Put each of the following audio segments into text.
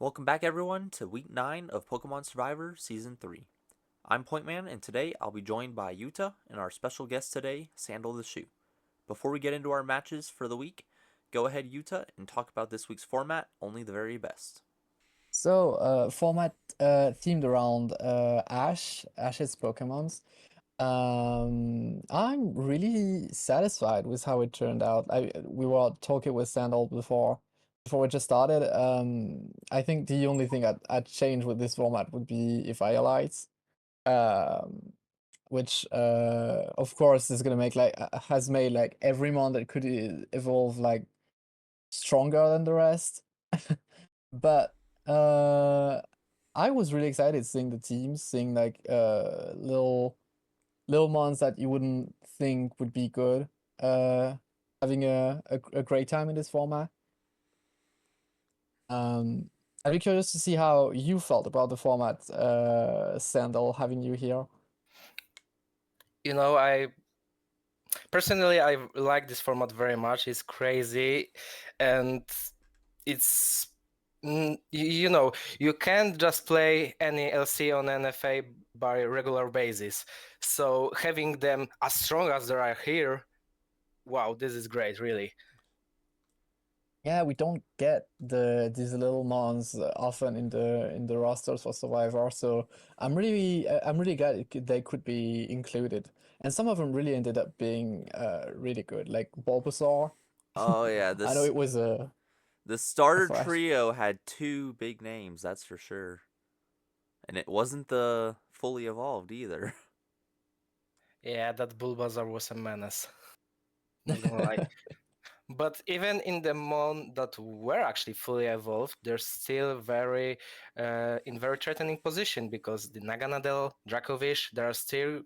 Welcome back everyone to week 9 of Pokemon Survivor Season 3. I'm Pointman and today I'll be joined by Yuta and our special guest today, SandalTheShoe. Before we get into our matches for the week, go ahead Yuta and talk about this week's format, only the very best. Format themed around Ash's Pokemons. I'm really satisfied with how it turned out. We were talking with Sandal before we just started. I think the only thing I'd change with this format would be if I elites, um, which of course is gonna make has made like every mon that could evolve like stronger than the rest. But uh I was really excited seeing the teams, seeing like little mons that you wouldn't think would be good. Uh Having a great time in this format. Um I'd be curious to see how you felt about the format, Sandal, having you here. I personally I like this format very much. It's crazy, and it's you can't just play any LC on NFA by regular basis. So having them as strong as they are here, wow, this is great, really. Yeah, we don't get these little mons often in the rosters for Survivor, so I'm really glad they could be included, and some of them really ended up being really good, like Bulbasaur. Oh yeah, I know this it was the a starter flash. trio had two big names, that's for sure. And it wasn't the fully evolved either. Yeah, that Bulbasaur was a menace. Not gonna lie. But even in the mon that were actually fully evolved, they're still in very threatening position because the Naganadel, Dracovish, they are still,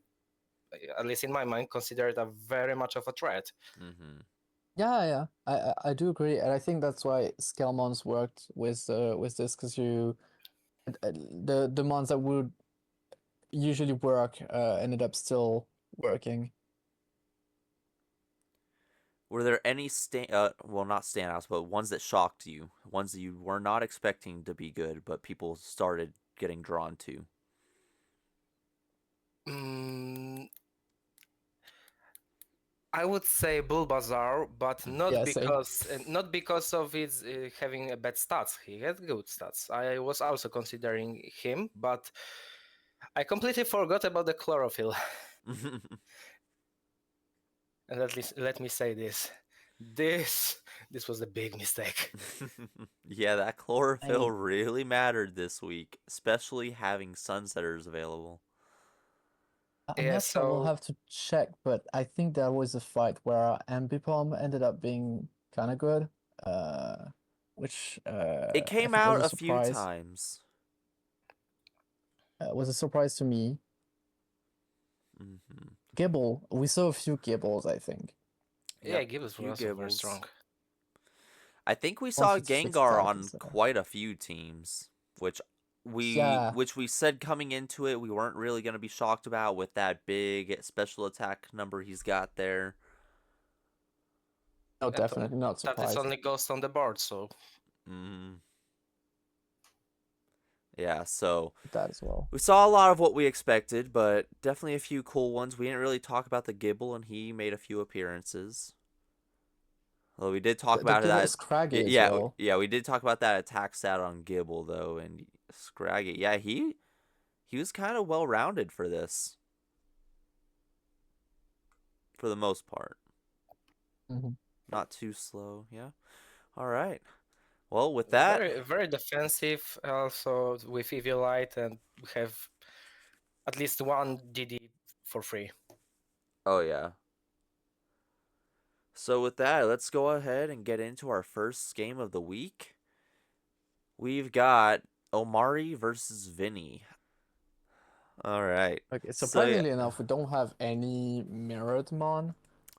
at least in my mind, considered a very much of a threat. Mhm. Yeah, I do agree, and I think that's why Skelmons worked with this, because the mons that would usually work ended up still working. Were there any well, not standouts, but ones that shocked you, ones that you were not expecting to be good, but people started getting drawn to? Mm, I would say Bulbasaur, but Yeah, same. not because of its having a bad stats. He had good stats. I was also considering him, but I completely forgot about the chlorophyll. And let me say this. This this was a big mistake. Yeah, that chlorophyll I really mattered this week, especially having sunsetters available. I'm Yeah, not sure. We'll so have to check, but I think there was a fight where Ambipom ended up being kind of good, uh, which It I came think was out a a few surprise. times. Was a surprise to me. Hmm. Gibble, we saw a few Gibbles, I think. yeah, Yep, a Gibbs was few also very gibbles. strong. I think we Ones saw with six Gengar attack on instead. quite a few teams, which Yeah, we said coming into it we weren't really going to be shocked about with that big special attack number he's got there. no, And definitely not that is surprised. only Ghost on the board, so Mm, yeah, so That as well. we saw a lot of what we expected, but definitely a few cool ones. We didn't really talk about the Gibble, and he made a few appearances. Well, we did talk The about Gibble that. Scraggy as Yeah, well. yeah, we did talk about that attack stat on Gibble though, and Scraggy. Yeah, he was kind of well rounded for this, for the most part. Hmm. Not too slow. Yeah. All right. Well, with that, very very defensive. Also with Eviolite, and we have at least one DD for free. oh yeah. So with that, let's go ahead and get into our first game of the week. We've got Omari versus Vini. All right. Okay, So yeah, surprisingly enough, we don't have any mirrored mon,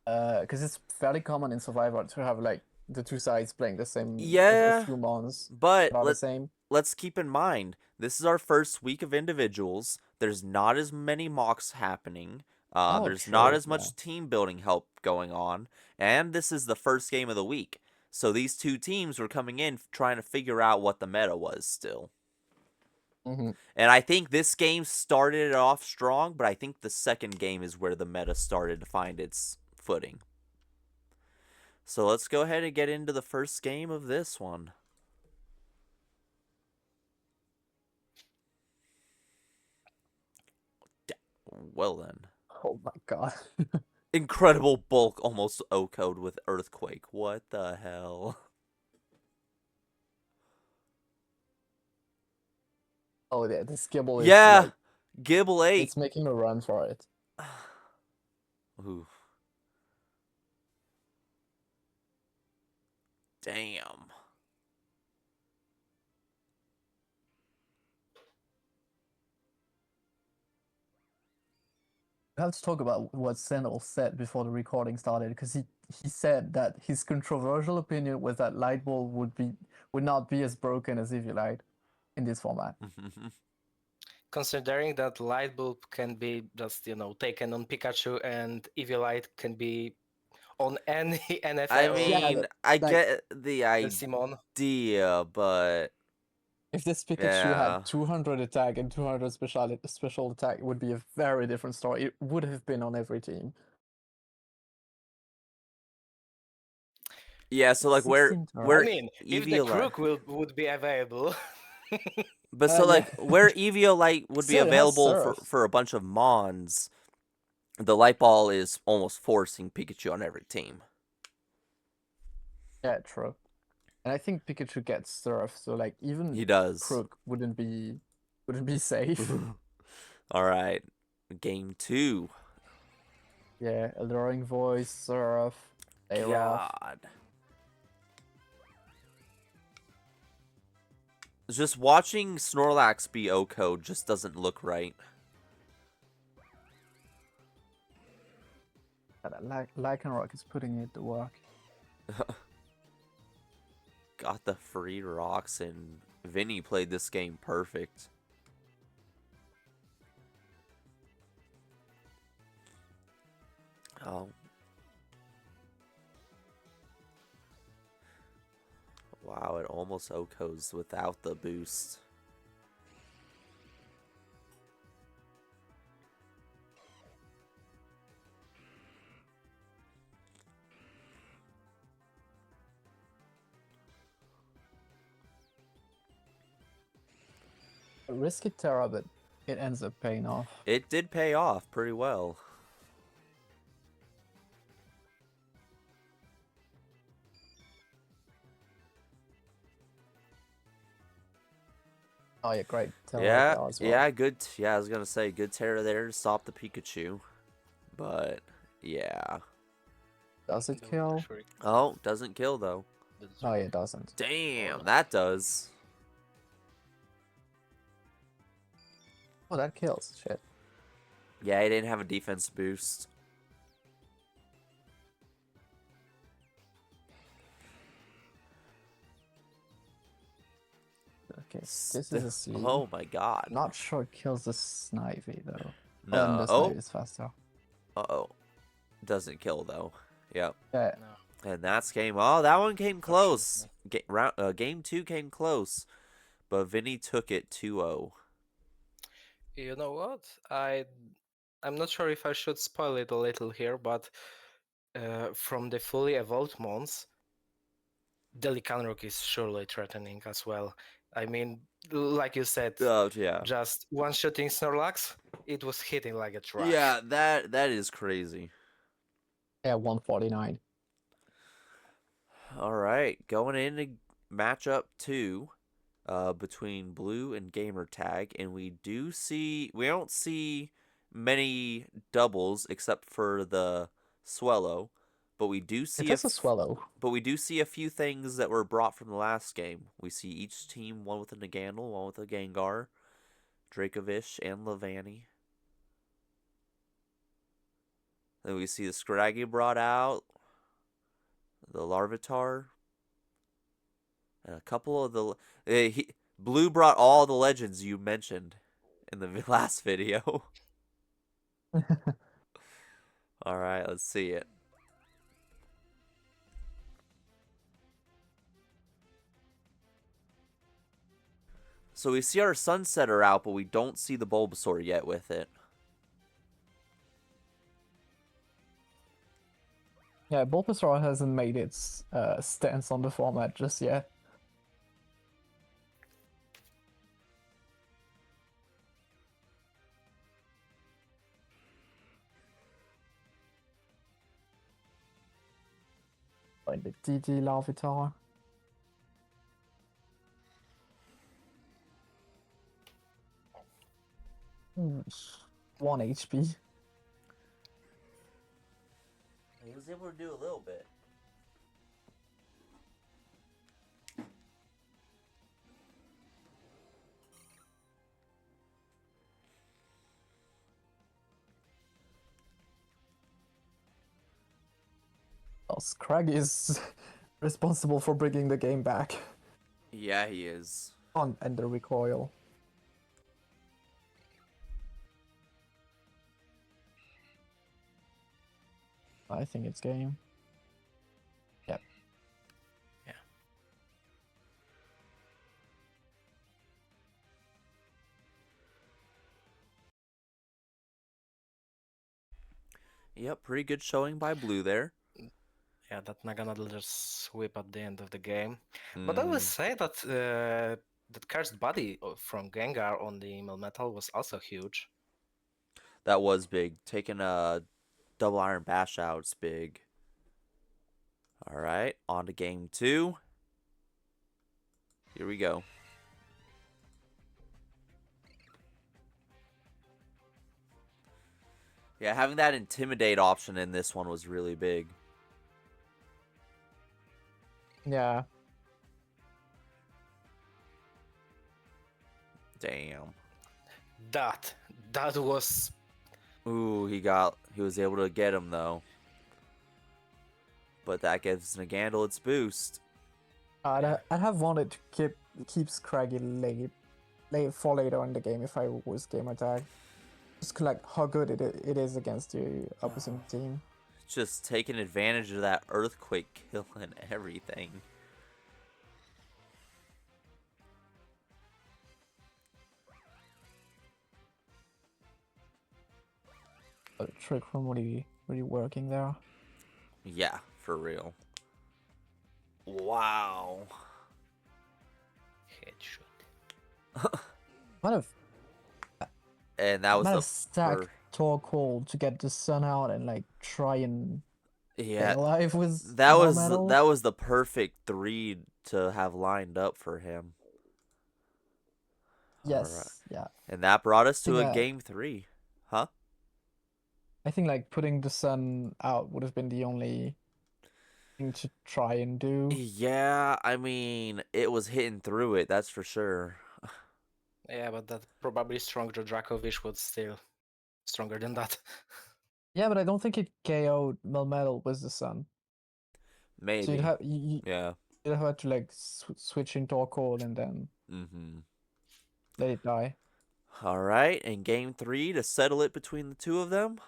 because it's fairly common in Survivor to have like the two sides playing the same, a yeah, few mons but that are the same. let's keep in mind this is our first week of individuals. There's not as many mocks happening. Oh, There's not true. as Yeah. much team building help going on, and this is the first game of the week. So these two teams were coming in trying to figure out what the meta was still. Mm-hmm. And I think this game started it off strong, but I think the second game is where the meta started to find its footing. So let's go ahead and get into the first game of this one. Well then. Oh my god. Incredible bulk, almost O-code with Earthquake. What the hell? Oh yeah, this Gibble is Yeah! like, Gibble 8. it's making a run for it. Ooh. Damn. We have to talk about what Sandal said before the recording started, because he said that his controversial opinion was that Light Ball would not be as broken as Eviolite in this format. Considering that Light Bulb can be just, taken on Pikachu and Eviolite can be on any NFL I or mean, I like- get the Simon. idea, but If this Pikachu yeah. had 200 attack and 200 special attack, it would be a very different story. It would have been on every team. Yeah, so like where 16 turn. where I mean, if the Eviolite, Crook would be available, but so yeah. like where Eviolite would be Still, it has available Surf. for a bunch of Mons, the Light Ball is almost forcing Pikachu on every team. Yeah, true. And I think Pikachu gets Surf, so like even He does. Crook wouldn't be safe. All right, game 2. Yeah, Alluring Voice, Surf, Aeroth. God. Just watching Snorlax be O-code just doesn't look right. Lycanroc is putting it to work. Got the free rocks, and Vini played this game perfect. Oh. Wow, it almost O-codes without the boost. Risky Terra, but it ends up paying off. It did pay off pretty well. Oh yeah, great Terra Yeah, there as well. yeah, good. Yeah, I was gonna say good Terra there to stop the Pikachu, but yeah. Does it kill? Oh, doesn't kill though. Oh yeah, it doesn't. Damn, that does. Oh, that kills. Shit. Yeah, he didn't have a defense boost. Okay, this is a sleep. Oh my god. Not sure it kills the Snivy though. No. The Oh. Snivy is faster. Uh-oh. Doesn't kill though. Yep. Yeah. No. And that's game. Oh, that one came close. Game 2 came close, but Vinny took it 2-0. You know what? I'm not sure if I should spoil it a little here, but from the fully evolved mons, the Lycanroc is surely threatening as well. I mean, like you said, Oh yeah. just one-shooting Snorlax, it was hitting like a truck. Yeah, that is crazy. Yeah, 149. All right, going into matchup 2, between Blue and Gamertag, and we don't see many doubles except for the Swellow, but we do see It's a Swellow. But we do see a few things that were brought from the last game. We see each team, one with a Nagandal, one with a Gengar, Dracovish, and Levani. Then we see the Scraggy brought out, the Larvitar, and a couple of the... Blue brought all the legends you mentioned in the last video. Alright, let's see it. So we see our Sunsetter out, but we don't see the Bulbasaur yet with it. Yeah, Bulbasaur hasn't made its stance on the format just yet. Like the DD Larvitar. Hmm, 1 HP. He was able to do a little bit. Well, Scrag is responsible for bringing the game back. Yeah, he is. On and the recoil. I think it's game. Yep. Yeah. Yep, pretty good showing by Blue there. Yeah, that Naganadler sweep at the end of the game. But I will say that that cursed body from Gengar on the Melmetal was also huge. That was big. Taking a double Iron Bash out's big. All right, on to game 2. Here we go. Yeah, having that Intimidate option in this one was really big. Yeah. Damn. That was Ooh, he was able to get him though. But that gives Nagandle its boost. I'd have wanted to keep Scraggy late for later in the game if I was Gamertag. Just like how good it is against the opposing team. Just taking advantage of that earthquake kill and everything. A trick from really working there. Yeah, for real. Wow. headshot. Might have And that was the stack Torkoal to get the sun out and like try and stay yeah. alive with That was Melmetal. that was the perfect 3 to have lined up for him. Yes, Alright. yeah. And that brought us to a Yeah. game 3. Huh? I think like putting the sun out would have been the only thing to try and do. Yeah, I mean, it was hitting through it, that's for sure. Yeah, but that probably stronger Dracovish was still stronger than that. Yeah, but I don't think it KO'd Melmetal with the sun. Maybe. So you'd have you'd have to like switch in Torkoal and then let it die. All right, and game 3 to settle it between the two of them.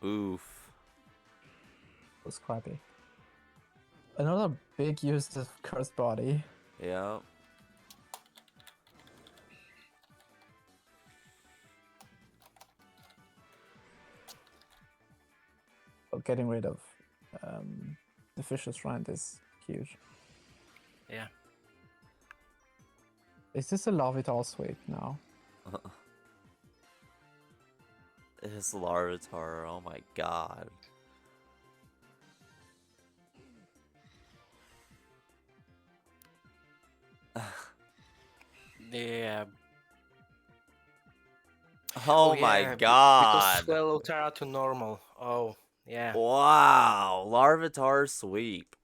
Oof. It was crappy. Another big use of Cursed Body. Yeah. Getting rid of the Vicious Rant is huge. Yeah. Is this a Larvitar sweep now? It's Larvitar, oh my god. Yeah. Oh yeah, my Because god. Slowlibra to normal. Oh, yeah. Wow, Larvitar sweep.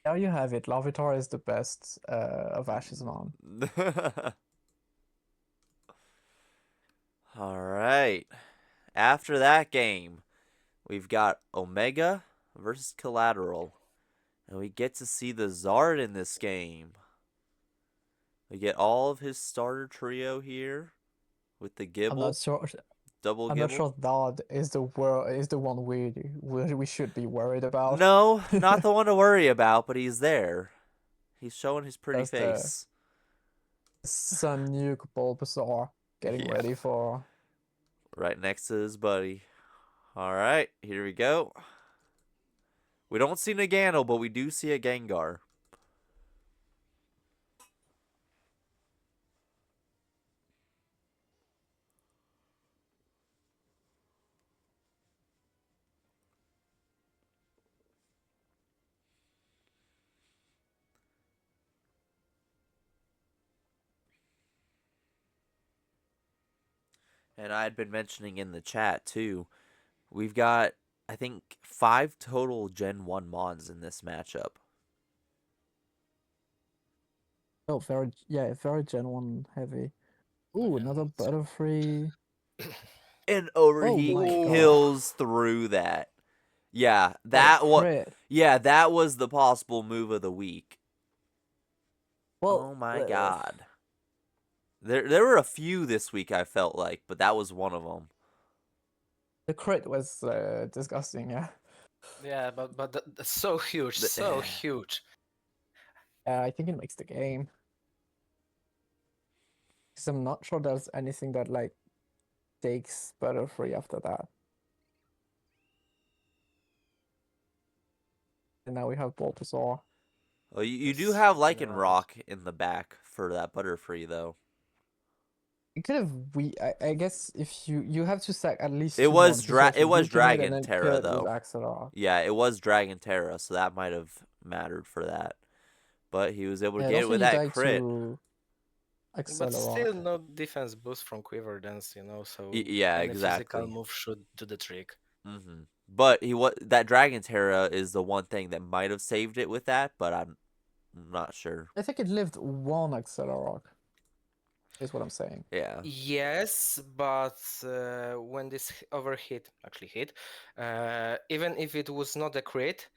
There you have it. Larvitar is the best of Ash's Mom. All right. After that game, we've got Omega versus Killateral. And we get to see the Zard in this game. We get all of his starter trio here with the I'm not Gibble, sure. double I'm not Gibble. sure that is the one we should be worried about. No, not the one to worry about, but he's there. He's showing his pretty That's the face. Sun Nuke Bulbasaur getting Yeah, ready for. right next to his buddy. All right, here we go. We don't see Nagano, but we do see a Gengar. And I had been mentioning in the chat too. We've got, I think, 5 total Gen 1 Mons in this matchup. Oh, very Gen 1 heavy. Ooh, another Butterfree. And Oh Overheat my god. kills through that. Yeah, What a that what crit. yeah, that was the possible move of the week. Well, Oh my god. There were a few this week I felt like, but that was one of them. the crit was disgusting, yeah. Yeah, but that's so huge, so huge. I think it makes the game. Because I'm not sure there's anything that like takes Butterfree after that. And now we have Bulbasaur. Oh, you do It's have really wild. Lycanroc in the back for that Butterfree though. It could have I guess if you have to sack at least It two was monsters, so you have to weaken it and Dragon then kill Terra it with though. Axelar. Yeah, it was Dragon Terra, so that might have mattered for that. But he was able to And get it also with he that died crit. to But still, Axelar. no defense boost from Quiver Dance, so Yeah, any physical exactly. move should do the trick. But that Dragon Terra is the one thing that might have saved it with that, but I'm not sure. I think it lived one Axelar, is what I'm saying. Yeah. Yes, but when this overhit actually hit, even if it was not a crit,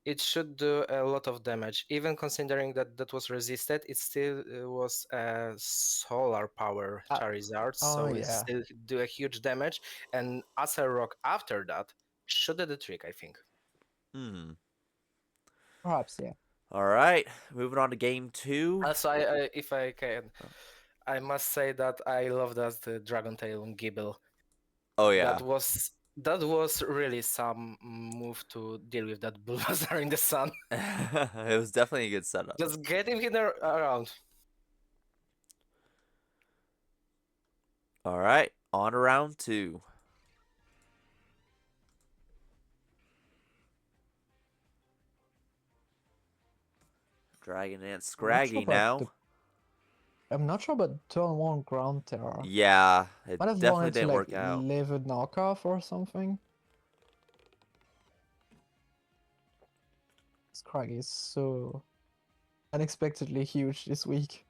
it should do a lot of damage. Even considering that was resisted, it still was a solar power Uh, Charizard, oh so it yeah, still do a huge damage. And as a rock after that should do the trick, I think. perhaps yeah. All right. Moving on to game 2. Also, if I can, I must say that I love that the Dragon Tail on Gibble. Oh That yeah. was really some move to deal with that Bulbasaur in the sun. It was definitely a good setup. Just get him around. All right. On to round 2. Dragon Ant I'm not sure Scraggy about now. I'm not sure about turn one ground terror. Yeah, it Might have definitely wanted to didn't like work out. live a knockoff or something. Scraggy is so unexpectedly huge this week.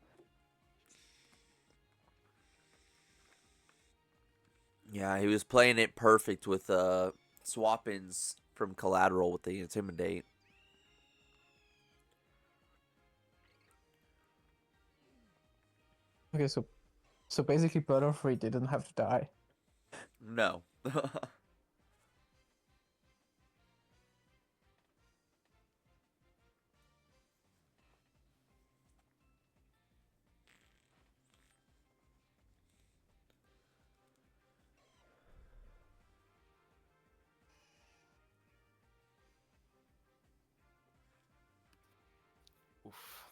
Yeah, he was playing it perfect with swap-ins from Killateral with the Intimidate. Okay, so basically Butterfree didn't have to die. No. Oof.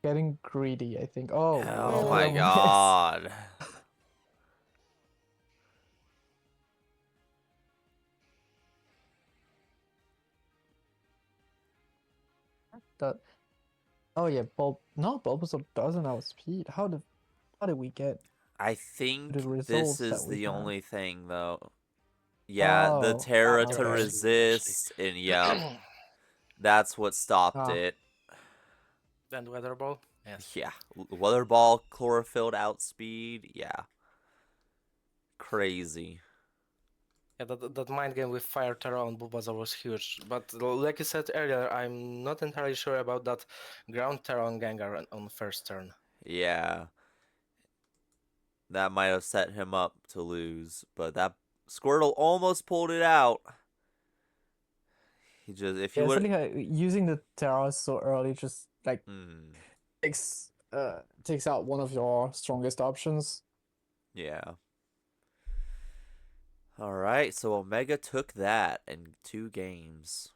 Getting greedy, I think. Oh, Oh what my a miss. god. That oh yeah, Bulbasaur doesn't outspeed. How did we get I the think this results that is we the had? only thing though. Yeah, the Oh, Terra to okay. resist, and yep, that's what stopped Ah, it. And Weather Ball? Yes. Yeah, Weather Ball, Chlorophyll outspeed, yeah, crazy. Yeah, that mind game with Fire Terra on Bulbasaur was huge. But like you said earlier, I'm not entirely sure about that Ground Terra on Gengar on first turn. Yeah, that might have set him up to lose, but that Squirtle almost pulled it out. He just, if he Yeah, would, something like using the Terra so early just like mm, takes out one of your strongest options. yeah. All right, so Omega took that in 2 games.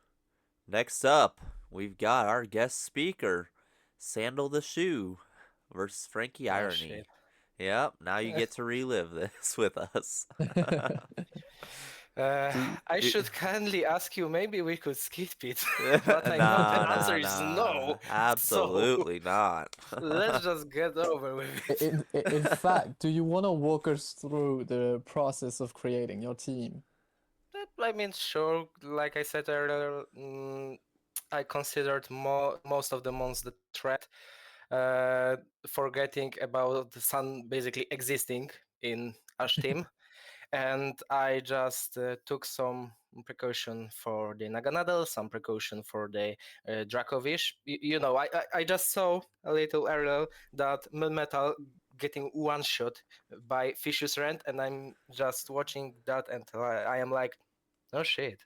Next up, we've got our guest speaker, SandalTheShoe versus Oh Frankyirony. shit. Yep, now you get to relive this with us. Uh, Do I Do- should kindly ask you, maybe we could skip it, but I know the nah, answer nah, is nah. no. So Absolutely not. let's just get over with it. in fact, do you want to walk us through the process of creating your team? I mean, sure, like I said earlier, I considered most of the months the threat, uh, forgetting about the sun basically existing in Ash team. And I just took some precaution for the Naganadel, some precaution for the Dracovish. I just saw a little earlier that Melmetal getting one shot by Fishious Rent, and I'm just watching that, and I am like, oh shit.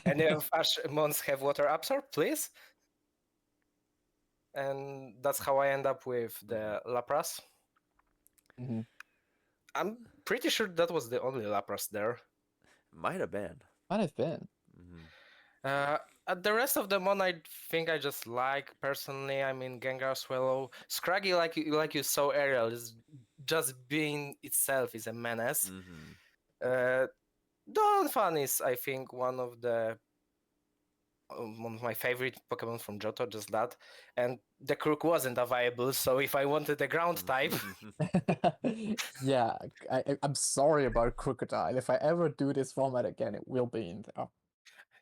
Any of Ash mons have water absorb, please? And that's how I end up with the Lapras. Mhm. I'm pretty sure that was the only Lapras there. Might have been. Might have been. Mhm. Uh, the rest of them on, I think I just like personally. I mean, Gengar, Swallow, Scraggy, like you saw, Ariel is just being itself is a menace. Mhm. Uh, Donphan is, I think, one of my favorite Pokemon from Johto, just that. And the Crook wasn't available, so if I wanted a ground type, Yeah, I'm sorry about Crocodile. If I ever do this format again, it will be in there.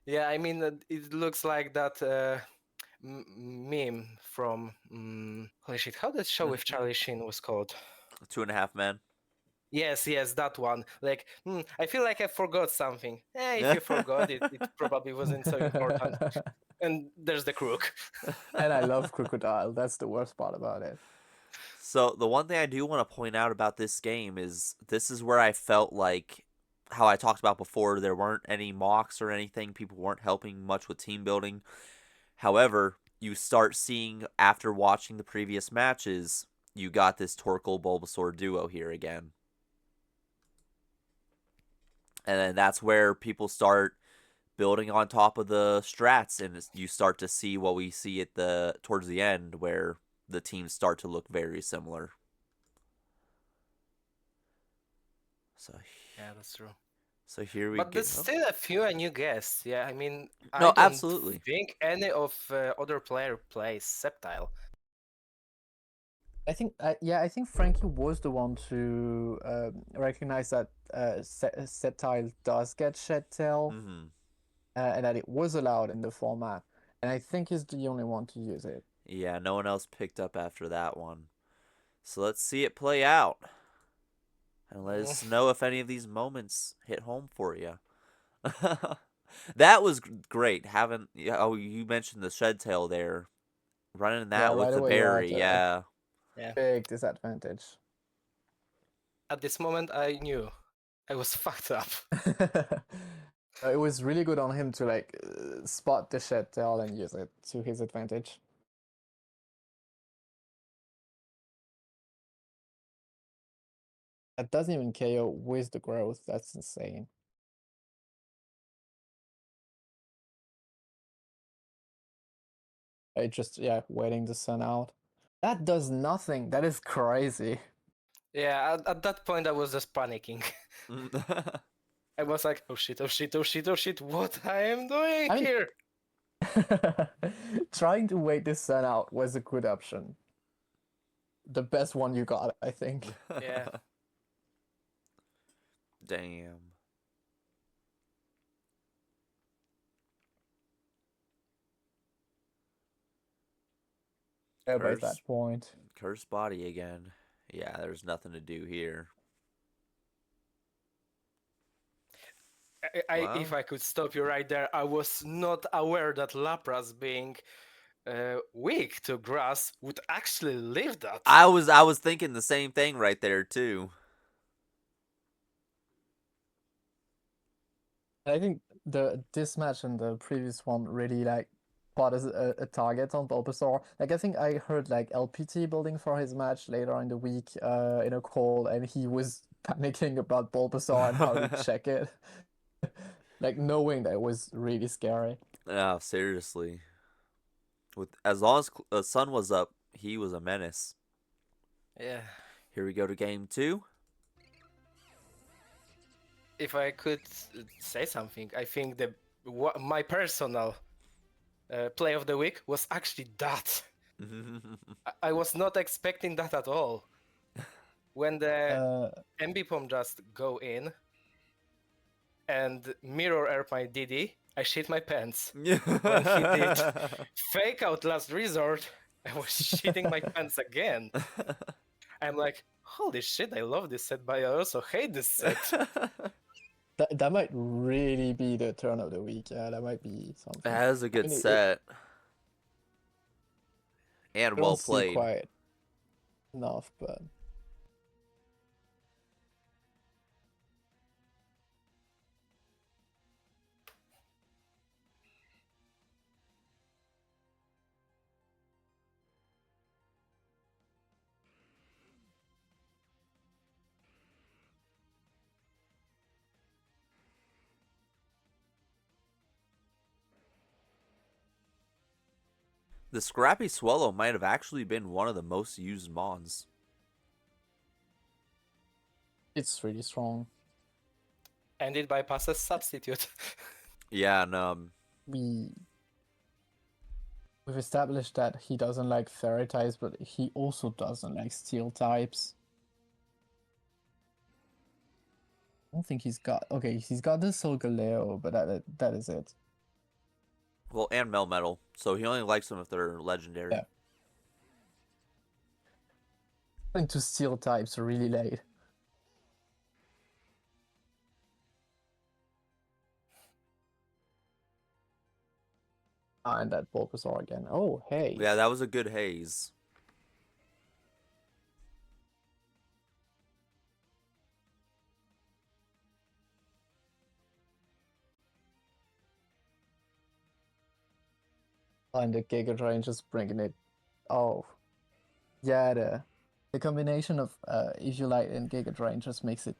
yeah, I mean, it looks like that meme from holy shit, how that show with Charlie Sheen was called? 2.5 Men. Yes, that one. Like, I feel like I forgot something. If you forgot it, it probably wasn't so important. And there's the crook. And I love Crocodile. That's the worst part about it. So the one thing I do want to point out about this game is this is where I felt like how I talked about before, there weren't any mocks or anything. People weren't helping much with team building. However, you start seeing after watching the previous matches, you got this Torkoal Bulbasaur duo here again. And then that's where people start building on top of the strats, and you start to see what we see at the towards the end, where the teams start to look very similar. So, Yeah, that's true. so here we But go. there's still a few new guests. Yeah, I mean, I No, don't absolutely. think any of other player plays Sceptile. I think Frankie was the one to recognize that Sceptile does get Shed Tail, Hmm. and that it was allowed in the format. And I think he's the only one to use it. Yeah, no one else picked up after that one. So let's see it play out, and let us know if any of these moments hit home for you. That was great. Having oh, you mentioned the shed tail there, running Yeah, that with right the away you had berry. a Yeah. Yeah. big disadvantage. At this moment, I knew I was fucked up. It was really good on him to like spot the Shed Tail and use it to his advantage. That doesn't even KO with the growth. That's insane. I just, yeah, waiting the sun out. That does nothing. That is crazy. Yeah, at that point, I was just panicking. I was like, oh shit, oh shit, oh shit, oh shit, what I am doing I mean, here? trying to wait the sun out was a good option. The best one you got, I think. Yeah. Damn. Yeah, by Curse, that point. curse body again. Yeah, there's nothing to do here. If Wow. I could stop you right there, I was not aware that Lapras being weak to grass would actually live that. I was thinking the same thing right there too. I think this match and the previous one really like put a target on Bulbasaur. Like I think I heard like LPT building for his match later in the week in a call, and he was panicking about Bulbasaur and how to check it. Like knowing that it was really scary. Yeah, seriously. With as long as the sun was up, he was a menace. Yeah. Here we go to game 2. If I could say something, I think my personal play of the week was actually that. I was not expecting that at all. When the Uh, MB Pom just go in and mirror air my DD, I shit my pants. When he did fake out last resort, I was shitting my pants again. I'm like, holy shit, I love this set, but I also hate this set. that might really be the turn of the week. Yeah, that might be something. That is a good mean, set. And I well don't see played. quite enough, but The Scrappy Swallow might have actually been one of the most used mons. it's really strong. And it bypasses substitute. Yeah, and We've established that he doesn't like fairy types, but he also doesn't like steel types. I don't think he's got. Okay, he's got the Solgaleo, but that is it. well, and Melmetal, so he only likes them if they're legendary. Yeah. Into steel types really late. And that Bulbasaur again. Oh, hey. Yeah, that was a good haze. And the Giga Drain just bringing it. Oh, yeah. The combination of Light and Giga Drain just makes it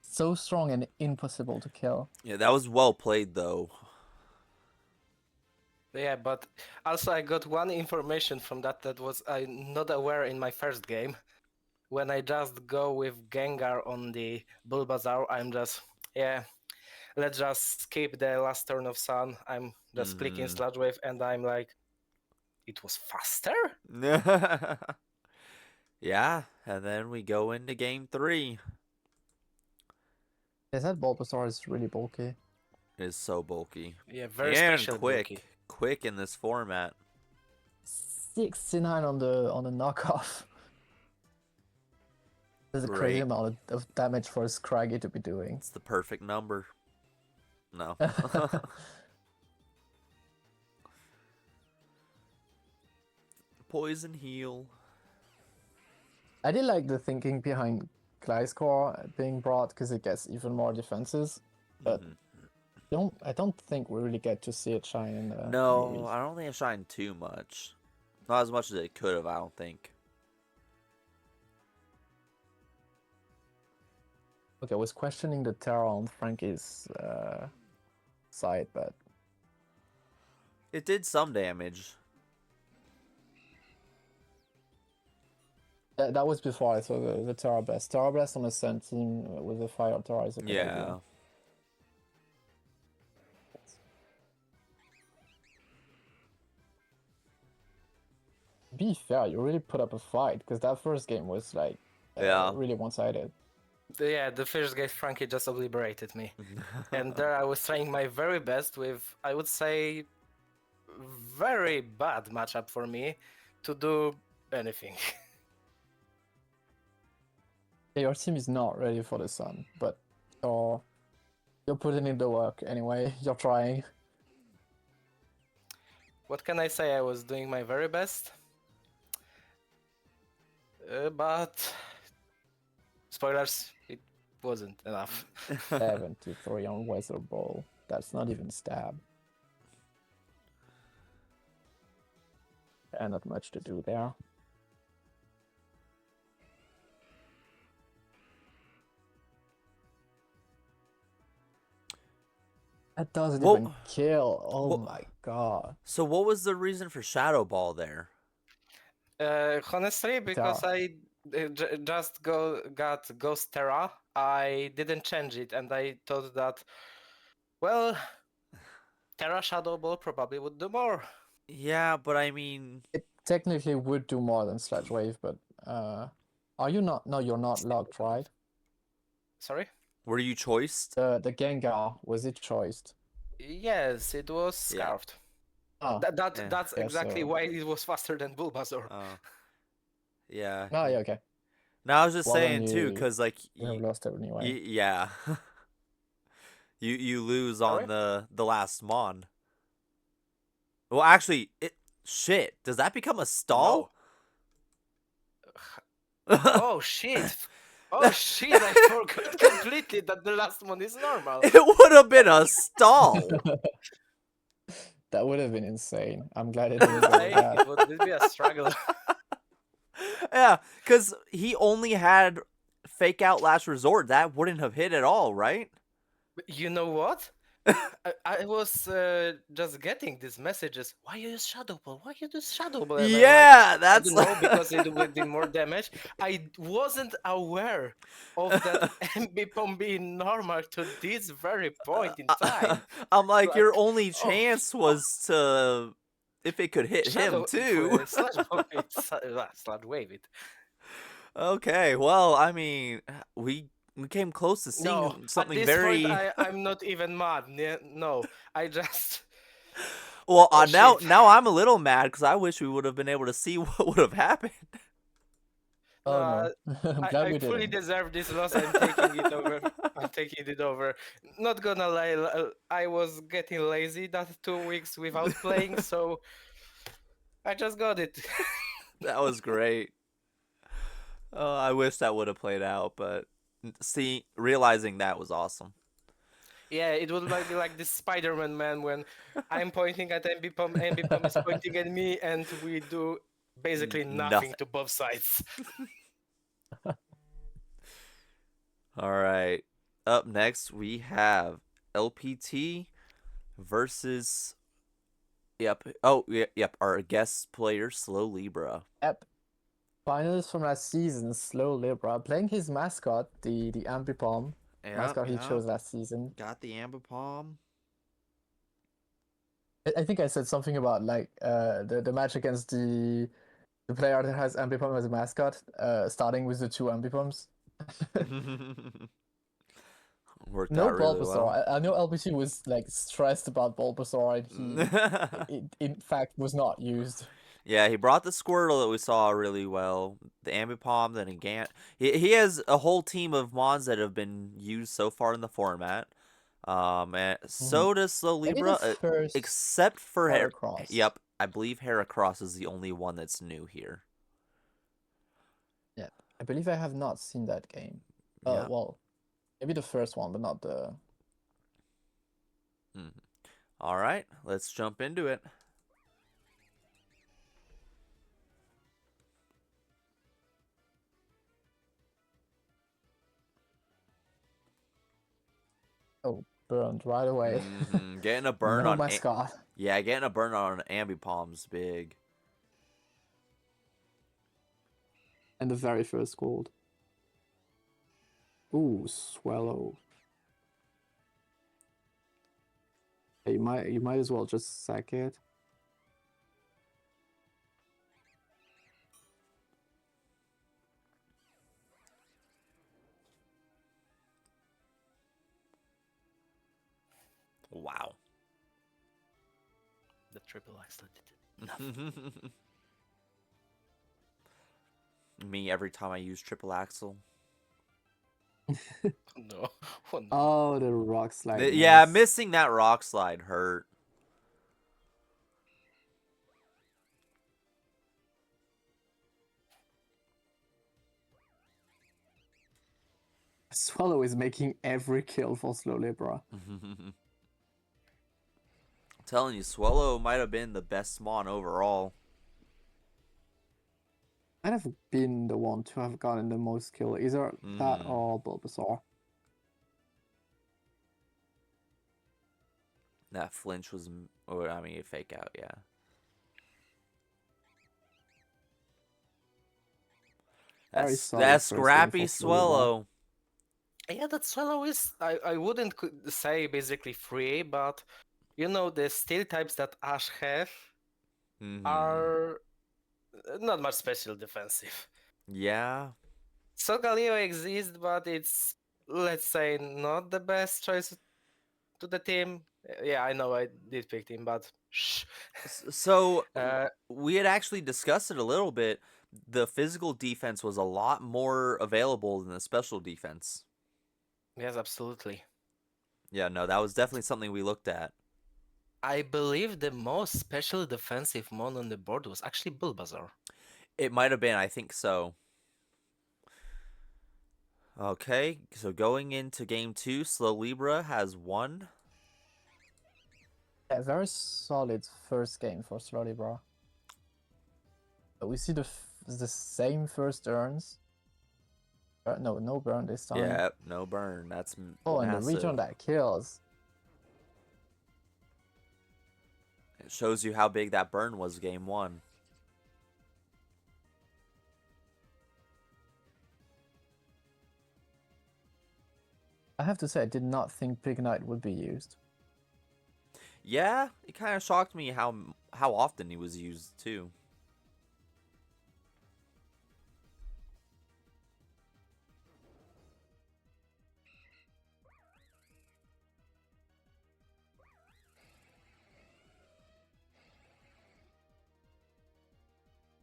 so strong and impossible to kill. Yeah, that was well played though. Yeah, but also I got one information from that was I not aware in my first game. When I just go with Gengar on the Bulbasaur, I'm just, yeah, let's just skip the last turn of Sun. I'm just clicking Sludge Wave and I'm like, it was faster? Yeah, and then we go into game 3. Yes, that Bulbasaur is really bulky. It is so bulky. Yeah, very and special quick. bulky. Quick in this format. 69 on the knockoff. There's a crazy Great. amount of damage for a Scraggy to be doing. It's the perfect number. No. Poison heal. I did like the thinking behind Gliscor being brought because it gets even more defenses, but I don't think we really get to see it shine in the No, I don't think it shined too much. Not as much as it could have, I don't think. Okay, I was questioning the Terra on Frankie's side, but It did some damage. that was before I saw the Terra Blast. Terra Blast on a Ascent team with a Fire Terra is a good idea. Yeah. Be fair, you really put up a fight because that first game was like really one-sided. Yeah, the first game Frankie just obliterated me. And there I was trying my very best with, I would say, very bad matchup for me to do anything. Yeah, your team is not ready for the sun, but your You're putting in the work anyway. You're trying. What can I say? I was doing my very best. But spoilers, it wasn't enough. 73 on Weather Ball. That's not even stab. And not much to do there. That doesn't Well- even kill. Oh well- my god. So what was the reason for Shadow Ball there? Honestly, because I just got Ghost Terra, I didn't change it, and I thought that, well, Terra Shadow Ball probably would do more. Yeah, but I mean, It technically would do more than Sledge Wave, but are you not? No, you're not locked, right? Sorry? were you choiced? The Gengar, was it choiced? Yes, it was Yeah. scarfed. Oh, Yeah. That's Yeah, exactly so- why it was faster than Bulbasaur. Yeah. no, yeah, okay. No, I was just Well, then saying too, you- because like, You have lost it anyway. yeah, you lose Sorry? on the last Mon. Well, actually, shit. Does that become a stall? Oh shit! Oh shit! I forgot completely that the last one is normal. It would have been a stall. That would have been insane. I'm glad it didn't go Like, with that. it would be a struggle. Yeah, because he only had fake out last resort. That wouldn't have hit at all, right? But you know what? I was just getting these messages. Why you use Shadow Ball? Why you use Shadow Ball? And I'm like, Yeah, I that's don't know, because it would do more damage. I wasn't aware of that MB Pom being normal to this very point in time. I'm like, Like, your only oh, chance was to if it could hit him too. Slash wave it. Okay, well, I mean, we came close to seeing No, something at this very point, I'm not even mad. No, I just. well. Oh, Now shit. I'm a little mad because I wish we would have been able to see what would have happened. Oh no. I'm glad I we fully didn't. deserve this loss. I'm taking it over. I'm taking it over. Not gonna lie, I was getting lazy that 2 weeks without playing, so I just got it. That was great. I wish that would have played out, but realizing that was awesome. Yeah, it would be like this Spider-Man man when I'm pointing at MB Pom is pointing at me, and we do basically nothing Nothing. to both sides. All right. Up next, we have LPT versus. Yep. Oh, yep. Our guest player, Slowlibra. Yep. Finals from last season, Slowlibra, playing his mascot, the Ambipom mascot he chose last season. Got the Ambipom. I think I said something about like the match against the player that has Ambipom as a mascot, starting with the two Ambipoms. Worked No out really Bulbasaur. well. I know LBC was like stressed about Bulbasaur, and he in fact was not used. Yeah, he brought the Squirtle that we saw really well. The Ambipom, then again, he has a whole team of Mons that have been used so far in the format. And so does Maybe the Slowlibra, first except for Heracross. Yep, I believe Heracross is the only one that's new here. Yeah, I believe I have not seen that game. Yeah. Well, maybe the first one, but not the. All right, let's jump into it. Oh, burned right away. Getting a burn No on mascot. yeah, getting a burn on Ambipom's big. And the very first gold. Ooh, Swallow. Hey, you might as well just sack it. Wow. The triple axle did it. Me every time I use triple axle. No. Oh, no. Oh, the rock slide Yeah, miss. missing that rock slide hurt. Swallow is making every kill for Slowlibra. I'm telling you, Swallow might have been the best Mon overall. Might have been the one to have gotten the most kill, either that Mm. or Bulbasaur. That flinch was, or I mean, a fake out, yeah. Very That solid first game scrappy for Slowlibra. Swallow. Yeah, that Swallow is, I wouldn't say basically free, but you know, the steel types that Ash have are not much special defensive. Yeah. Solgaleo exists, but it's, let's say, not the best choice to the team. Yeah, I know I did pick him, but shh. So Uh, we had actually discussed it a little bit. The physical defense was a lot more available than the special defense. yes, absolutely. Yeah, no, that was definitely something we looked at. I believe the most special defensive mon on the board was actually Bulbasaur. It might have been, I think so. Okay, so going into game 2, Slowlibra has won. Yeah, very solid first game for Slowlibra. We see the same first turns. No, no burn this time. Yeah, no burn. That's Oh, and the massive. return that kills. It shows you how big that burn was game 1. I have to say, I did not think Pignite would be used. Yeah, it kind of shocked me how often he was used too.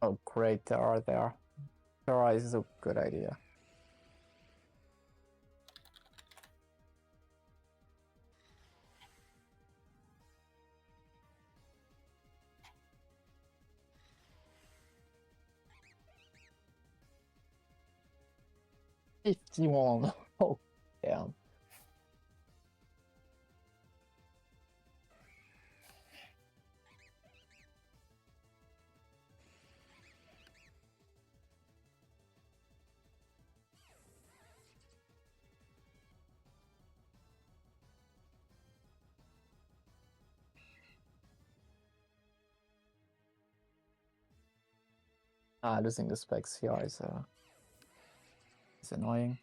Oh, great, Terra there. Terra is a good idea. $51. Oh, damn. Losing the specs here is annoying.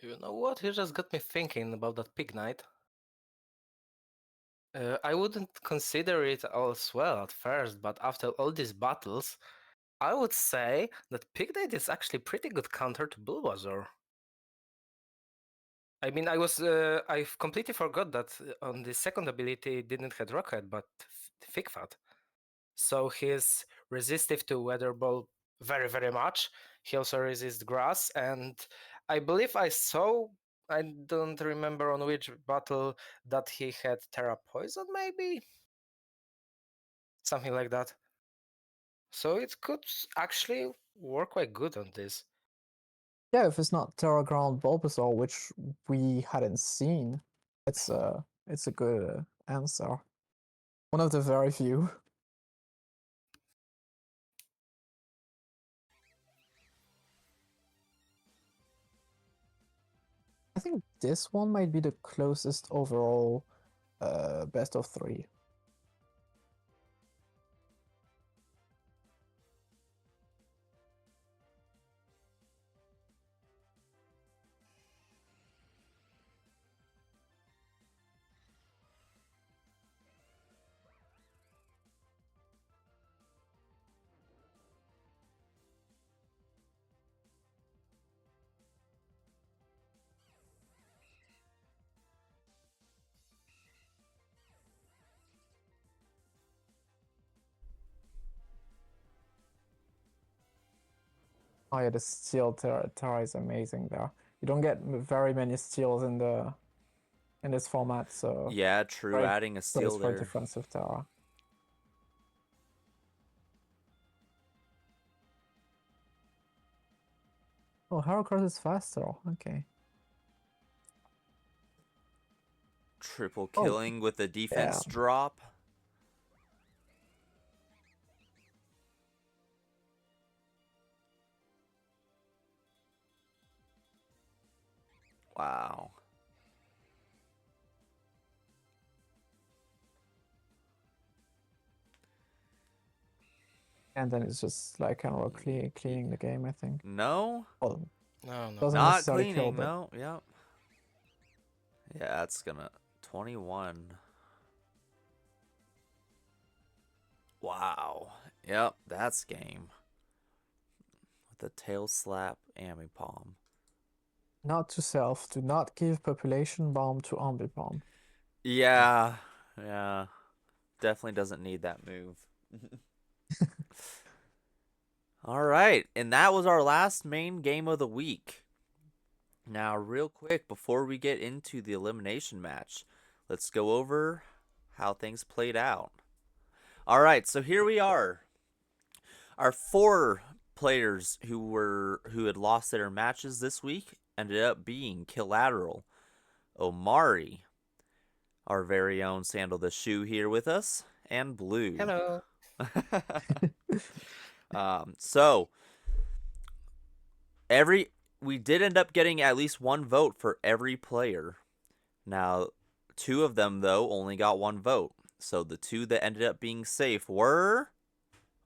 You know what? You just got me thinking about that Pignite. I wouldn't consider it as well at first, but after all these battles, I would say that Pignite is actually pretty good counter to Bulbasaur. I mean, I completely forgot that on the second ability it didn't have Rocket, but Thick Fat. So he's resistive to Weather Ball very, very much. He also resists Grass, and I believe I saw, I don't remember on which battle, that he had Terra Poison, maybe? Something like that. So it could actually work quite good on this. Yeah, if it's not Terra Ground Bulbasaur, which we hadn't seen, it's a good answer. One of the very few. I think this one might be the closest overall best of 3. Oh yeah, the steel Terra is amazing there. You don't get very many steals in this format, so Yeah, true. great Adding a place steal for there. defensive Terra. Oh, Heracross is faster. Okay. Triple Oh, killing with the yeah. defense drop. Wow. And then it's just like kind of cleaning the game, I think. No? Well, No, no. doesn't Not necessarily kill, cleaning, but no. Yep. Yeah, that's gonna 21. Wow. Yep, that's game. With the tail slap Ambipom. not to self. Do not give population bomb to Ambipom. Yeah. Yeah. Definitely doesn't need that move. All right, and that was our last main game of the week. Now, real quick, before we get into the elimination match, let's go over how things played out. All right, so here we are. Our 4 players who had lost their matches this week ended up being Killateral, Omari, our very own SandalTheShoe here with us, and Blue. Hello. So we did end up getting at least 1 vote for every player. Now, 2 of them though only got 1 vote. So the 2 that ended up being safe were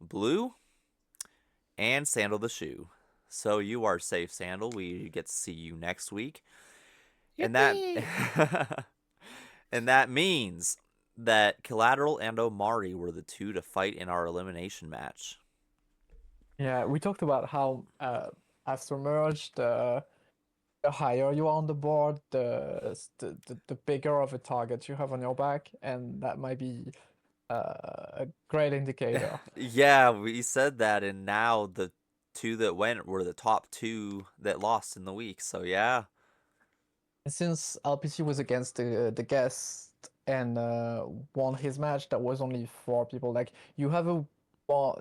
Blue and SandalTheShoe. So you are safe, Sandal. We get to see you next week. And that Yippee! and that means that Killateral and Omari were the 2 to fight in our elimination match. Yeah, we talked about how after merge, the higher you are on the board, the bigger of a target you have on your back, and that might be a great indicator. Yeah, we said that, and now the 2 that went were the top 2 that lost in the week. So yeah. And since LPC was against the guest and won his match, that was only 4 people. Like you have a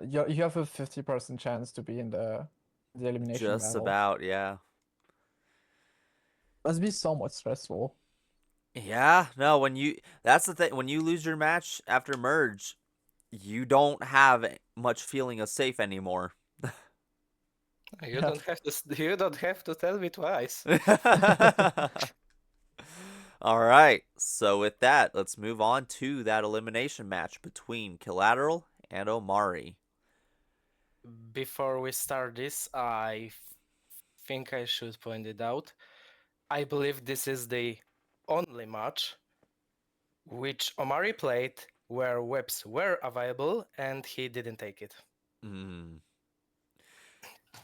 you have a 50% chance to be in the elimination Just battle. about, yeah. Must be somewhat stressful. Yeah, no, that's the thing, when you lose your match after merge, you don't have much feeling of safe anymore. You don't have to. You don't have to tell me twice. All right, so with that, let's move on to that elimination match between Killateral and Omari. Before we start this, think I should point it out. I believe this is the only match which Omari played where whips were available and he didn't take it. Mm.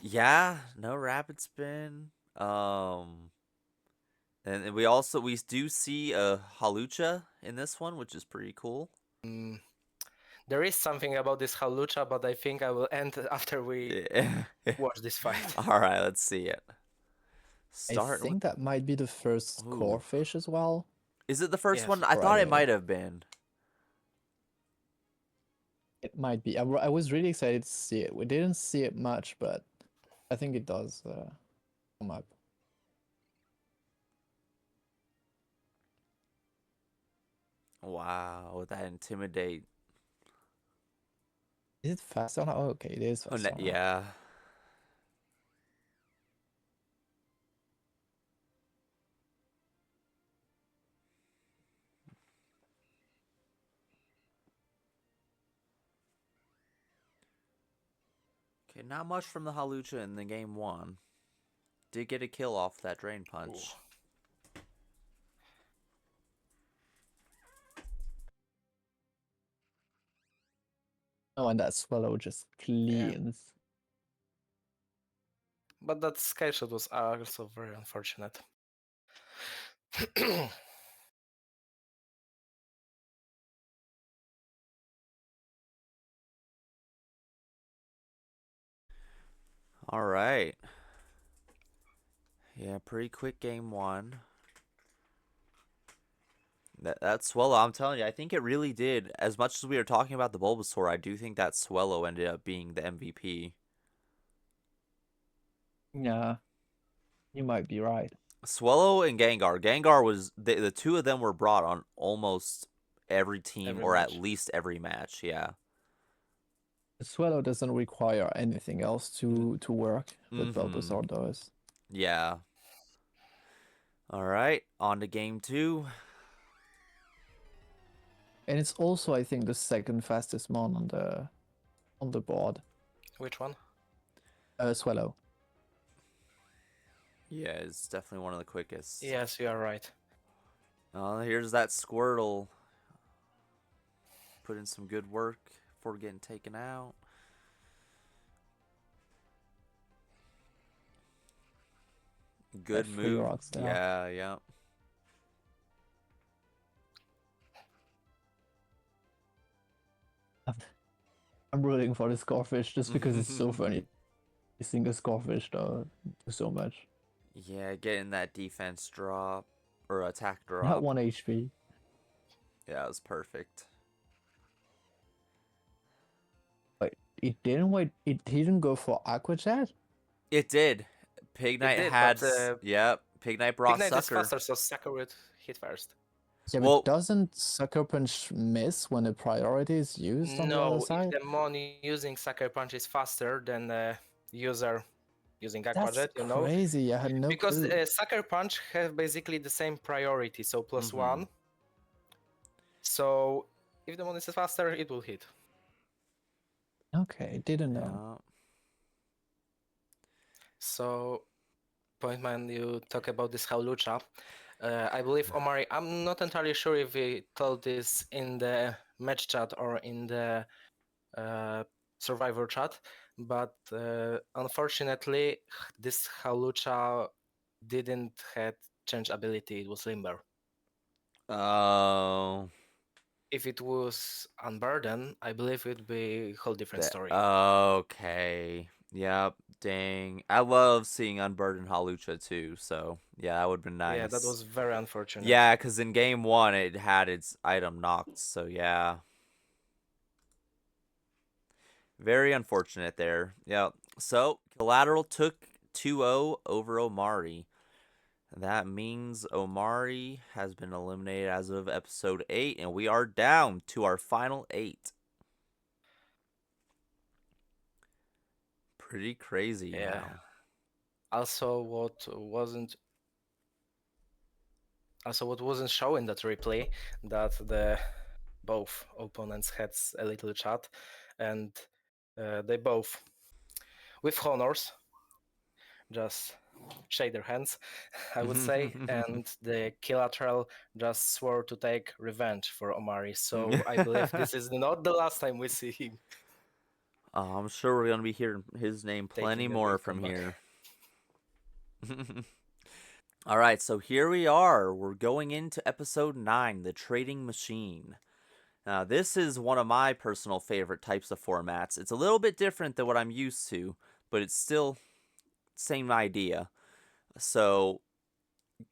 Yeah, no rapid spin. And we do see a Halucha in this one, which is pretty cool. There is something about this Halucha, but I think I will end after we Yeah. watch this fight. All right, let's see it. I Starting with, think that might be the first core ooh, fish as well. is it the first Yes. one? I Or thought it mean, might have been. it might be. I was really excited to see it. We didn't see it much, but I think it does come up. Wow, with that intimidate. Is it faster now? Oh, okay, it is Oh, faster now. yeah. Okay, not much from the Halucha in the game 1. Did get a kill off that drain punch. Ooh. Oh, and that swallow just cleans. But that sky shot was also very unfortunate. All right. Yeah, pretty quick game one. That Swellow, I'm telling you, I think it really did. As much as we were talking about the Bulbasaur, I do think that Swellow ended up being the MVP. Yeah, you might be right. Swellow and Gengar. Gengar was the two of them were brought on almost every team Every or at match. least every match. Yeah. Swallow doesn't require anything else to work, but Mm-hmm. Bulbasaur does. Yeah. All right, on to game two. And it's also, I think, the second fastest mon on the board. Which one? Swallow. Yeah, it's definitely one of the quickest. Yes, you are right. Here's that Squirtle. Put in some good work before getting taken out. Good That free move. rocks there. Yeah, yeah. I'm rooting for the Scorfish just because it's so funny. Seeing a Scorfish do so much. Yeah, getting that defense drop or attack Not drop. 1 HP. Yeah, it was perfect. Wait, it didn't wait. It didn't go for Aqua Jet? It did. Pignite did, had. but Yep. Pignite brought Ignite is Sucker. faster, so Sucker would hit first. Yeah, Well, but doesn't Sucker Punch miss when a priority is used on the other No, if side? the mon using Sucker Punch is faster than the user using Aqua That's Jet, you know? crazy. I had no Because clue. Sucker Punch have basically the same priority, so plus Mhm. 1. So if the mon is faster, it will hit. Okay, didn't know. Yeah. So, Pointman, you talk about this Howlucha. I believe Omari, I'm not entirely sure if he told this in the match chat or in the survivor chat, but unfortunately, this Howlucha didn't have change ability. It was Limber. Oh. If it was Unburden, I believe it'd be a whole different story. Okay. Yep. Dang. I love seeing Unburdened Halucha too, so yeah, that would have been Yeah, that nice. was very unfortunate. Yeah, because in game one it had its item knocked, so yeah. Very unfortunate there. Yeah. So Killateral took 2-0 over Omari. That means Omari has been eliminated as of episode 8, and we are down to our final 8. Pretty crazy Yeah. now. Also, what wasn't shown in that replay, that the both opponents had a little chat, and they both, with honors, just shake their hands, I would say, and the Killateral just swore to take revenge for Omari. So I believe this is not the last time we see him I'm sure we're going to be hearing his name plenty taking a more big from comeback. here. All right, so here we are. We're going into episode 9, the Trading Machine. Now, this is one of my personal favorite types of formats. It's a little bit different than what I'm used to, but it's still same idea. So,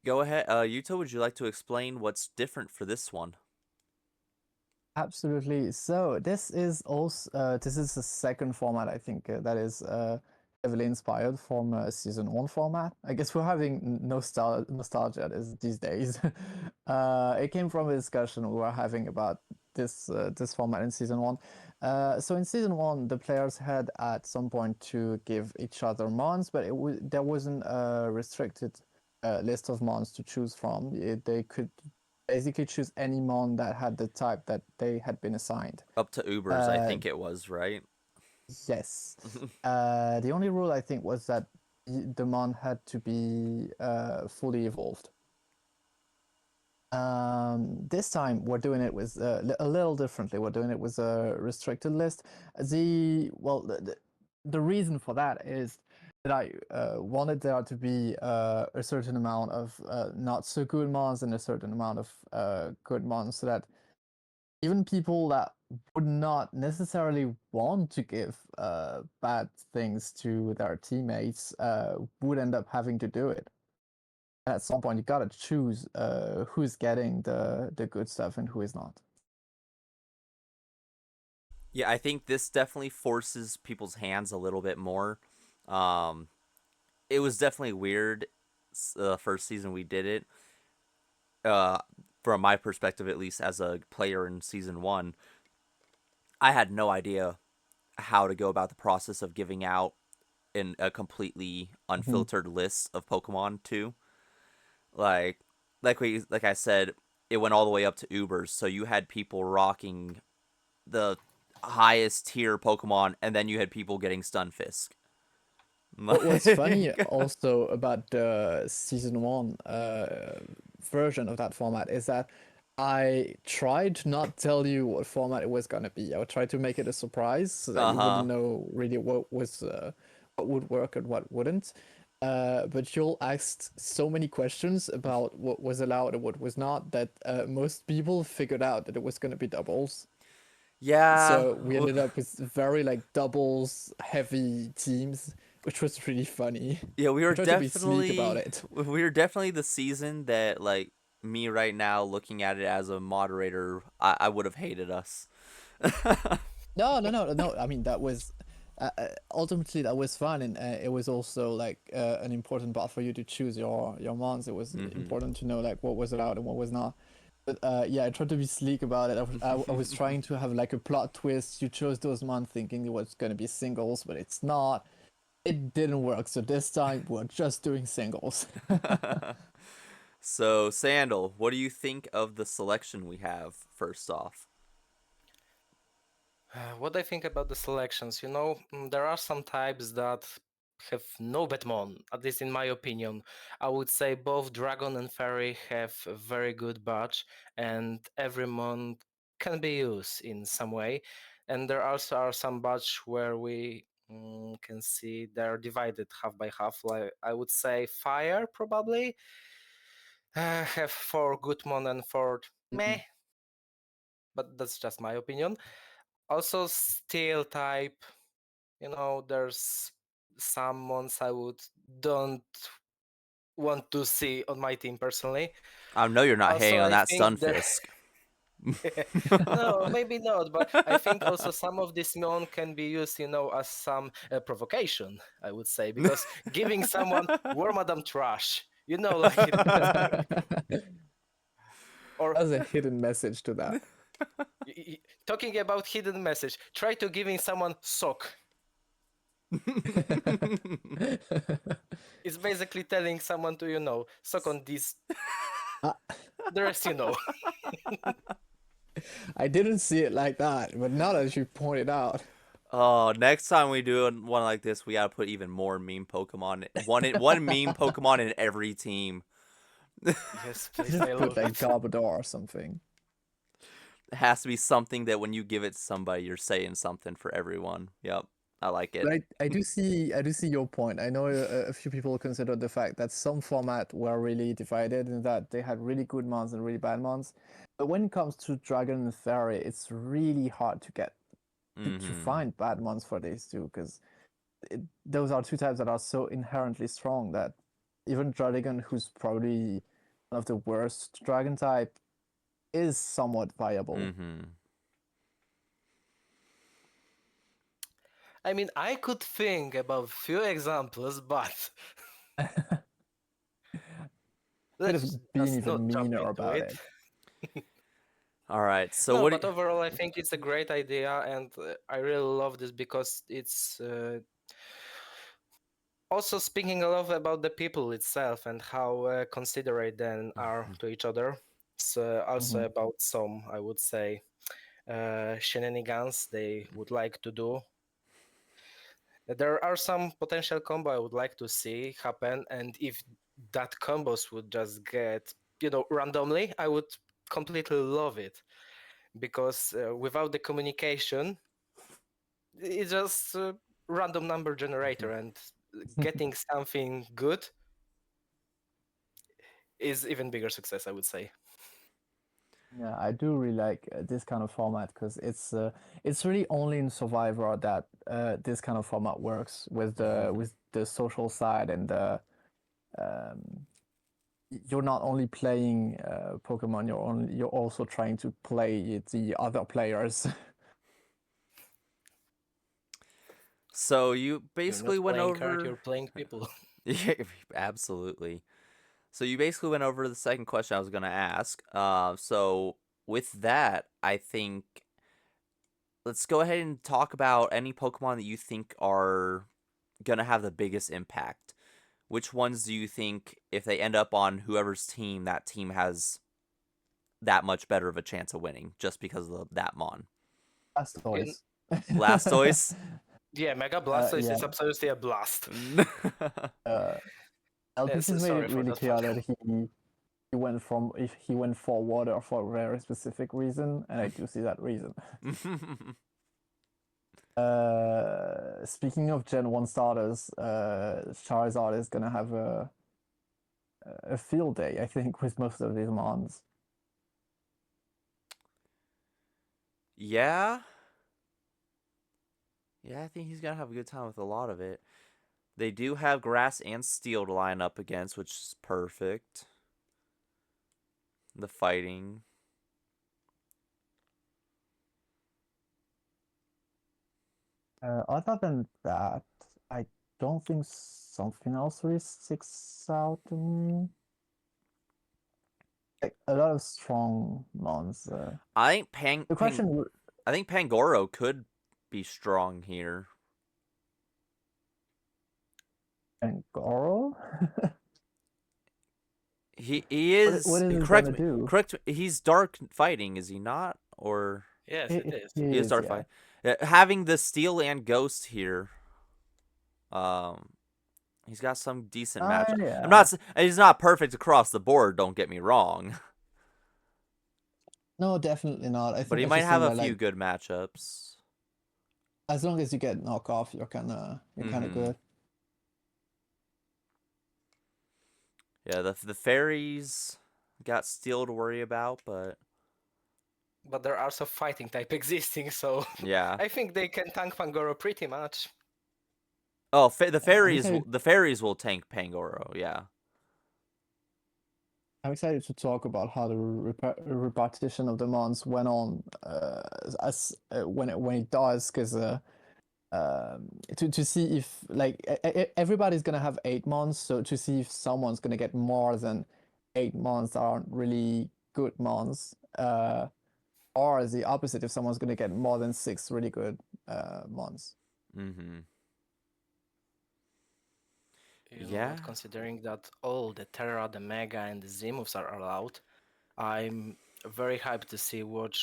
go ahead. Yuto, would you like to explain what's different for this one? Absolutely. So this is also this is the second format I think that is heavily inspired from season 1 format. I guess we're having nostalgia these days. It came from a discussion we were having about this format in season 1. So in season 1, the players had at some point to give each other mons, but there wasn't a restricted list of mons to choose from. They could basically choose any mon that had the type that they had been assigned. Up to Ubers, I think it was, right? Yes. The only rule I think was that the mon had to be fully evolved. This time we're doing it with a little differently. We're doing it with a restricted list. The reason for that is that I wanted there to be a certain amount of not so good mons and a certain amount of good mons, so that even people that would not necessarily want to give bad things to their teammates would end up having to do it. And at some point, you gotta choose who's getting the good stuff and who is not. Yeah, I think this definitely forces people's hands a little bit more. Um, it was definitely weird first season we did it. Uh, from my perspective, at least as a player in season one, I had no idea how to go about the process of giving out in a completely Mhm. unfiltered list of Pokemon too. Like like I said, it went all the way up to Ubers, so you had people rocking the highest tier Pokemon, and then you had people getting Stunfisk. What was funny Like, also about the season one version of that format is that I tried to not tell you what format it was gonna be. I would try to make it a surprise so that you wouldn't uh-huh. know really what would work and what wouldn't. But you'll asked so many questions about what was allowed and what was not that most people figured out that it was gonna be doubles. Yeah. So we ended up with very like doubles heavy teams, which was really funny. Yeah, We tried to be sleek about it. we were definitely the season that, like, me right now looking at it as a moderator, I would have hated us. No. I mean, that was ultimately that was fun, and it was also like an important part for you to choose your mons. It was Mhm. important to know like what was allowed and what was not. But yeah, I tried to be sleek about it. I was trying to have like a plot twist. You chose those mons thinking it was going to be singles, but it's not. It didn't work. So this time we're just doing singles. So, Sandal, what do you think of the selection we have first off? What I think about the selections, there are some types that have no Batmon, at least in my opinion. I would say both Dragon and Fairy have a very good batch, and every mon can be used in some way. And there also are some batch where we can see they're divided half by half. Like I would say Fire probably have 4 good mon and 4 meh, but that's just my opinion. Also, Steel type, there's some mons I would don't want to see on my team personally. I know you're not Also, hating on I that think there Stunfisk. no, maybe not, but I think also some of this mon can be used, as some provocation, I would say, because giving someone War Madam Trash, like hidden message, or There's a hidden message to that. talking about hidden message, try to giving someone sock. It's basically telling someone to, suck on this. Uh, The rest, I didn't see it like that, but now that you pointed out, Oh, next time we do one like this, we gotta put even more meme Pokemon. One meme Pokemon in every team. Yes, please, I just put love like it. Garbodor or something. It has to be something that when you give it to somebody, you're saying something for everyone. Yep, I like it. But I do see your point. I know a few people consider the fact that some format were really divided and that they had really good mons and really bad mons. But when it comes to Dragon and Fairy, it's really hard to get to Mm-hmm. find bad mons for these two because those are two types that are so inherently strong that even Dragon, who's probably one of the worst Dragon type, is somewhat viable. Mm-hmm. I mean, I could think about few examples, but Could have let's been just even not jump meaner into about it. it. All right. So No, what? but overall, I think it's a great idea, and I really love this because it's also speaking a lot about the people itself and how considerate they are to each other. It's also Mhm. about some, I would say, shenanigans they would like to do. There are some potential combo I would like to see happen, and if that combos would just get, randomly, I would completely love it because without the communication, it's just a random number generator, and getting something good is even bigger success, I would say. Yeah, I do really like this kind of format because it's really only in Survivor that this kind of format works with the social side and um, you're not only playing Pokemon, you're also trying to play the other players. So you You're not basically went playing card, over. you're playing people. Yeah, absolutely. So you basically went over the second question I was gonna ask. So with that, I think let's go ahead and talk about any Pokemon that you think are gonna have the biggest impact. Which ones do you think, if they end up on whoever's team, that team has that much better of a chance of winning just because of that mon? You- Blastoise. Blastoise. yeah, Mega Blastoise Yeah. is absolutely a blast. Uh, LPC has made Sorry it for really that one. clear that he went for water for a very specific reason, and I do see that reason. Speaking of Gen 1 starters, Charizard is gonna have a field day, I think, with most of these mons. Yeah. Yeah, I think he's gonna have a good time with a lot of it. They do have grass and steel to line up against, which is perfect. The fighting. Other than that, I don't think something else really sticks out to me. Like a lot of strong mons. I think The question, I think Pangoro could be strong here. Goro? He What is is it correct gonna me. do? Correct me. He's dark fighting, is he not? Or Yes, it is. He he is is, dark yeah. fighting. Having the steel and ghost here, um, he's got some decent matchup. Yeah. He's not perfect across the board. Don't get me wrong, No, definitely not. but he I might just have think a that few like good matchups. as long as you get knockoff, you're kind of Mm-hmm. good. Yeah, the fairies got steel to worry about, but But there are also fighting type existing, so yeah. I think they can tank Pangoro pretty much. Oh, I'm excited. the fairies will tank Pangoro. Yeah. I'm excited to talk about how the repartition of the mons went on as when it does, because to see if like everybody's gonna have 8 months, so to see if someone's gonna get more than 8 months that aren't really good months, or the opposite if someone's gonna get more than 6 really good months. Mm-hmm. You know Yeah. what? Considering that all the Terra, the Mega, and the Z-moves are allowed, I'm very hyped to see what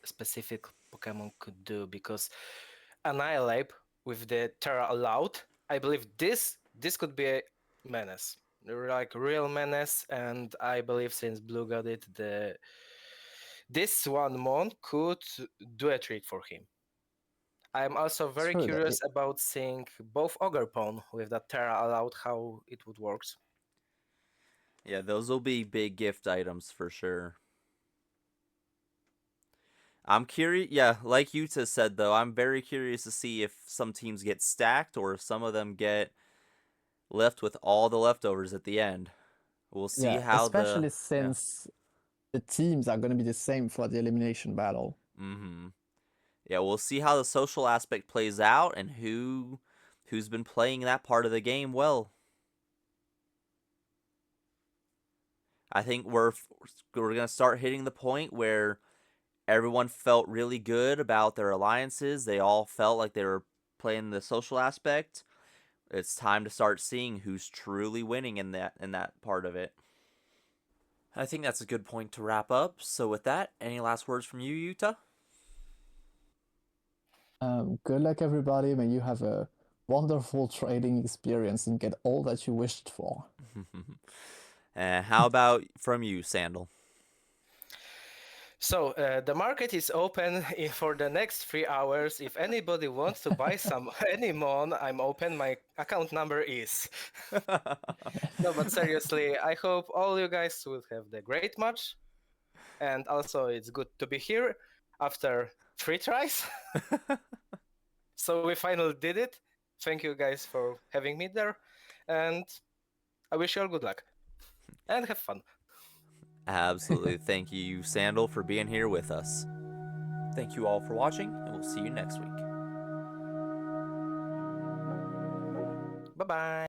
specific Pokemon could do, because Annihilate with the Terra allowed, I believe this could be a menace, like real menace, and I believe since Blue got it, this one mon could do a trick for him. I'm also It's very true that curious about seeing both Ogerpon with that Terra allowed, how it would work. Yeah, those will be big gift items for sure. I'm curious. Yeah, like Yuta said though, I'm very curious to see if some teams get stacked or if some of them get left with all the leftovers at the end. We'll see yeah, how the especially yeah. since the teams are going to be the same for the elimination battle. Mm-hmm. Yeah, we'll see how the social aspect plays out and who's been playing that part of the game well. I think we're gonna start hitting the point where everyone felt really good about their alliances. They all felt like they were playing the social aspect. It's time to start seeing who's truly winning in that part of it. I think that's a good point to wrap up. So with that, any last words from you, Yuta? Good luck, everybody. May you have a wonderful trading experience and get all that you wished for. And how about from you, Sandal? So the market is open for the next 3 hours. If anybody wants to buy some any mon, I'm open. My account number is. No, but seriously, I hope all you guys will have the great match. And also, it's good to be here after 3 tries. So we finally did it. Thank you guys for having me there. And I wish you all good luck. And have fun. Absolutely. Thank you, Sandal, for being here with us. Thank you all for watching, and we'll see you next week. Bye-bye.